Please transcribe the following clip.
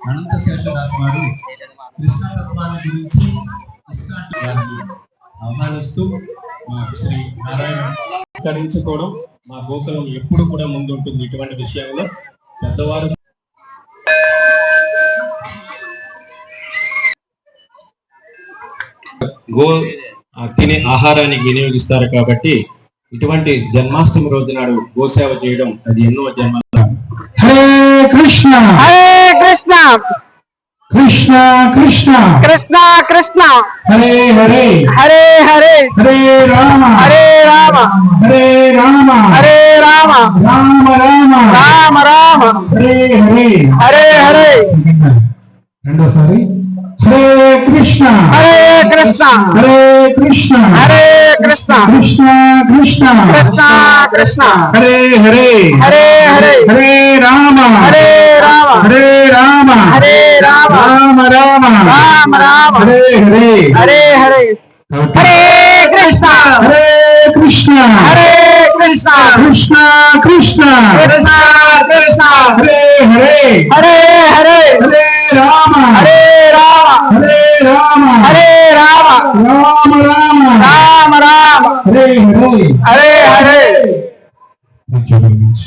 అనంత శేషదాస్ వారు కృష్ణతత్వాన్ని గురించి ఆహ్వానిస్తూ మా శ్రీ నారాయణ కరించుకోవడం మా గోకులం ఎప్పుడు కూడా ముందుంటుంది. ఇటువంటి విషయంలో పెద్దవారు తినే ఆహారాన్ని వినియోగిస్తారు కాబట్టి ఇటువంటి జన్మాష్టమి రోజు నాడు గోసేవ చేయడం అది ఎన్నో జన్మ. హరే కృష్ణ హరే కృష్ణ కృష్ణ కృష్ణ కృష్ణ కృష్ణ హరే హరే హరే హరే హరే రామ హరే రామ హరే రామ హరే రామ రామ రామ రామ రామ హరే హరే హరే హరే. రెండోసారి Hare Krishna Hare Krishna Hare Krishna Hare Krishna Krishna Krishna Krishna Krishna Hare Hare Hare Hare Hare Rama Hare Rama Hare Rama Hare Rama Rama Rama Rama Rama Hare Hare Hare Hare. Hare Krishna Hare Krishna Hare Krishna Krishna Krishna Krishna Krishna Hare Hare Hare Hare Hare Rama Hare Rama Hare Rama Hare Rama Rama Rama Rama Rama Hare Hare Hare Hare. Thank you very much.